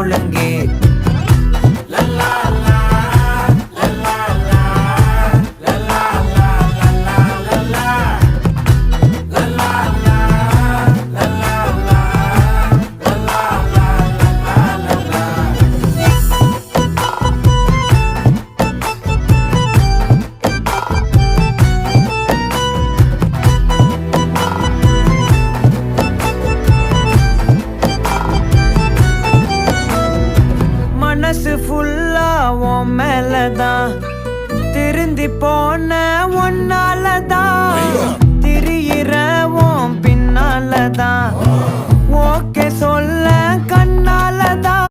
ஒழுங்கு மனசு ஃபுல்லா உன் மேலதான் திருந்தி போன ஒன்னாலதான் திரியிற உன் பின்னாலதான் ஓகே சொல்ல கண்ணாலதான்